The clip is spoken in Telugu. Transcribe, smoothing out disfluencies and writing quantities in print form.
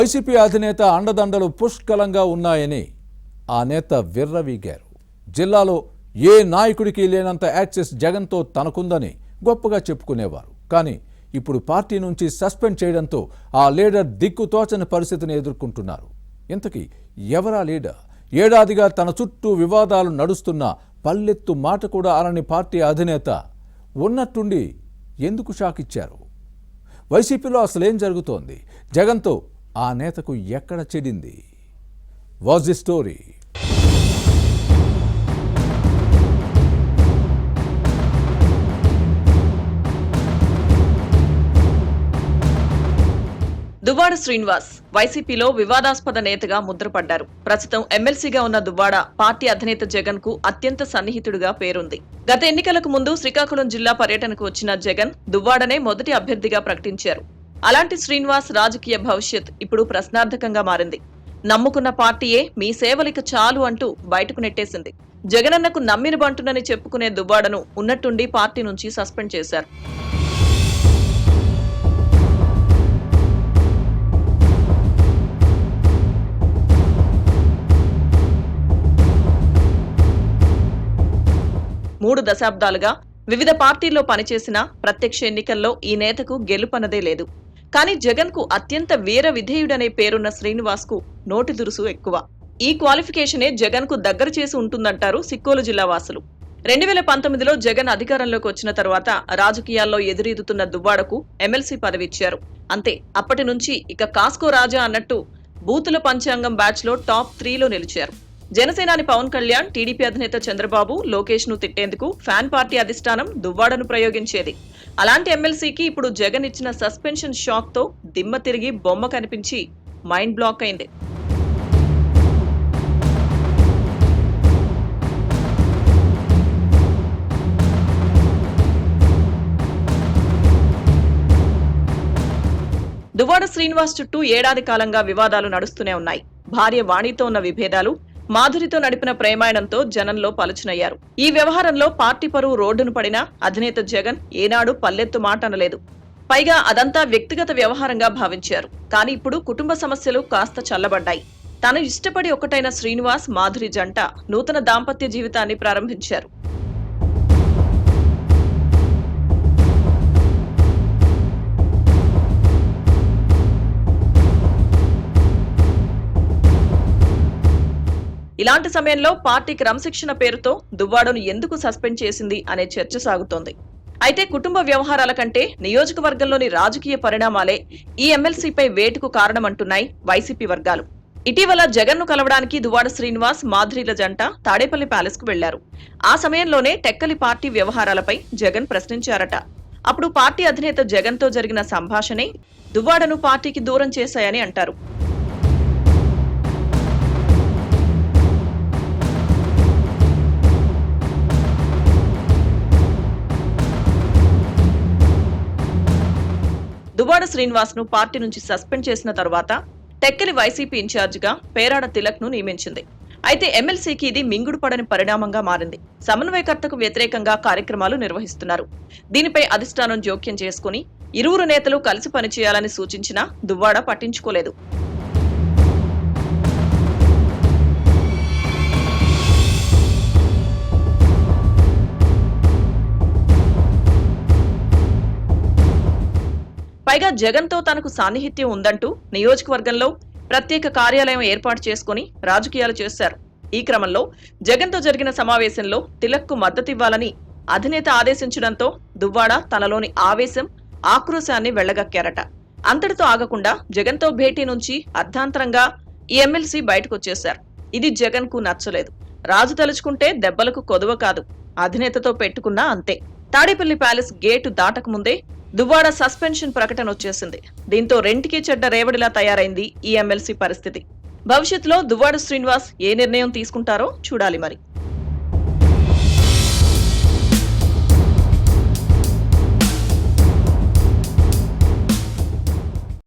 వైసీపీ అధినేత అండదండలు పుష్కలంగా ఉన్నాయని ఆ నేత విర్రవీగారు. జిల్లాలో ఏ నాయకుడికి లేనంత యాక్సెస్ జగన్తో తనకుందని గొప్పగా చెప్పుకునేవారు. కానీ ఇప్పుడు పార్టీ నుంచి సస్పెండ్ చేయడంతో ఆ లీడర్ దిక్కుతోచని పరిస్థితిని ఎదుర్కొంటున్నారు. ఇంతకీ ఎవరా లీడర్? ఏడాదిగా తన చుట్టూ వివాదాలు నడుస్తున్న పల్లెత్తు మాట కూడా అనని పార్టీ అధినేత ఉన్నట్టుండి ఎందుకు షాక్ ఇచ్చారు? వైసీపీలో అసలేం జరుగుతోంది? జగన్తో ఆ నేతకు ఎక్కడ చెడింది? Was the story? Duvvada Srinivas వైసీపీలో వివాదాస్పద నేతగా ముద్రపడ్డారు. ప్రస్తుతం ఎమ్మెల్సీగా ఉన్న దువ్వాడ పార్టీ అధినేత జగన్ కు అత్యంత సన్నిహితుడిగా పేరుంది. గత ఎన్నికలకు ముందు శ్రీకాకుళం జిల్లా పర్యటనకు వచ్చిన జగన్ దువ్వాడనే మొదటి అభ్యర్థిగా ప్రకటించారు. అలాంటి శ్రీనివాస్ రాజకీయ భవిష్యత్ ఇప్పుడు ప్రశ్నార్థకంగా మారింది. నమ్ముకున్న పార్టీయే మీ సేవలిక చాలు అంటూ బయటకు నెట్టేసింది. జగనన్నకు నమ్మిన బంటునని చెప్పుకునే దువ్వాడను ఉన్నట్టుండి పార్టీ నుంచి సస్పెండ్ చేశారు. మూడు దశాబ్దాలుగా వివిధ పార్టీల్లో పనిచేసిన ప్రత్యక్ష ఎన్నికల్లో ఈ నేతకు గెలుపన్నదే లేదు. కానీ జగన్ కు అత్యంత వీర విధేయుడనే పేరున్న శ్రీనివాస్ కు నోటి దురుసు ఎక్కువ. ఈ క్వాలిఫికేషనే జగన్ కు దగ్గర చేసి ఉంటుందంటారు సిక్కోలు జిల్లా వాసులు. 2019లో జగన్ అధికారంలోకి వచ్చిన తర్వాత రాజకీయాల్లో ఎదురీదుతున్న దువ్వాడకు ఎమ్మెల్సీ పదవిచ్చారు. అంతే, అప్పటి నుంచి ఇక కాస్కో రాజా అన్నట్టు బూతుల పంచాంగం బ్యాచ్ లో టాప్ 3లో నిలిచారు. జనసేనాని పవన్ కళ్యాణ్, టీడీపీ అధినేత చంద్రబాబు, లోకేష్ ను తిట్టేందుకు ఫ్యాన్ పార్టీ అధిష్టానం దువ్వాడను ప్రయోగించేది. అలాంటి ఎమ్మెల్సీకి ఇప్పుడు జగన్ ఇచ్చిన సస్పెన్షన్ షాక్ తో దిమ్మ తిరిగి బొమ్మ కనిపించి మైండ్ బ్లాక్ అయింది. దువ్వాడ శ్రీనివాస్ చుట్టూ ఏడాది కాలంగా వివాదాలు నడుస్తూనే ఉన్నాయి. భార్య వాణితో ఉన్న విభేదాలు, మాధురితో నడిపిన ప్రేమాయణంతో జనంలో పలుచనయ్యారు. ఈ వ్యవహారంలో పార్టీ పరువు రోడ్డును పడినా అధినేత జగన్ ఏనాడు పల్లెత్తు మాట అనలేదు. పైగా అదంతా వ్యక్తిగత వ్యవహారంగా భావించారు. కానీ ఇప్పుడు కుటుంబ సమస్యలు కాస్త చల్లబడ్డాయి. తాను ఇష్టపడి ఒకటైన శ్రీనివాస్, మాధురి జంట నూతన దాంపత్య జీవితాన్ని ప్రారంభించారు. ఇలాంటి సమయంలో పార్టీ క్రమశిక్షణ పేరుతో దువ్వాడను ఎందుకు సస్పెండ్ చేసింది అనే చర్చ సాగుతోంది. అయితే కుటుంబ వ్యవహారాల కంటే నియోజకవర్గంలోని రాజకీయ పరిణామాలే ఈ ఎమ్మెల్సీపై వేటుకు కారణమంటున్నాయి వైసీపీ వర్గాలు. ఇటీవల జగన్ ను కలవడానికి దువ్వాడ శ్రీనివాస్, మాధురిల జంట తాడేపల్లి ప్యాలెస్ కు వెళ్లారు. ఆ సమయంలోనే టెక్కలి పార్టీ వ్యవహారాలపై జగన్ ప్రశ్నించారట. అప్పుడు పార్టీ అధినేత జగన్ తో జరిగిన సంభాషణే దువ్వాడను పార్టీకి దూరం చేశాయని అంటారు. దువ్వాడ శ్రీనివాస్ ను పార్టీ నుంచి సస్పెండ్ చేసిన తరువాత టెక్కలి వైసీపీ ఇన్ఛార్జిగా పేరాడ తిలక్ ను నియమించింది. అయితే ఎమ్మెల్సీకి ఇది మింగుడు పడని పరిణామంగా మారింది. సమన్వయకర్తకు వ్యతిరేకంగా కార్యక్రమాలు నిర్వహిస్తున్నారు. దీనిపై అధిష్టానం జోక్యం చేసుకుని ఇరువురు నేతలు కలిసి పనిచేయాలని సూచించినా దువ్వాడ పట్టించుకోలేదు. పైగా జగన్ తో తనకు సాన్నిహిత్యం ఉందంటూ నియోజకవర్గంలో ప్రత్యేక కార్యాలయం ఏర్పాటు చేసుకుని రాజకీయాలు చేశారు. ఈ క్రమంలో జగన్ తో జరిగిన సమావేశంలో తిలక్ కు మద్దతివ్వాలని అధినేత ఆదేశించడంతో దువ్వాడ తనలోని ఆవేశం, ఆక్రోశాన్ని వెళ్లగక్కారట. అంతటితో ఆగకుండా జగన్ తో భేటీ నుంచి అర్ధాంతరంగా ఈ ఎమ్మెల్సీ బయటకొచ్చేశారు. ఇది జగన్ కు నచ్చలేదు. రాజు తలుచుకుంటే దెబ్బలకు కొదువ కాదు, అధినేతతో పెట్టుకున్నా అంతే. తాడేపల్లి ప్యాలెస్ గేటు దాటకముందే దువ్వాడ సస్పెన్షన్ ప్రకటన వచ్చేసింది. దీంతో రెంటికి చెడ్డ రేవడిలా తయారైంది ఈ ఎమ్మెల్సీ పరిస్థితి. భవిష్యత్తులో దువ్వాడ శ్రీనివాస్ ఏ నిర్ణయం తీసుకుంటారో చూడాలి మరి.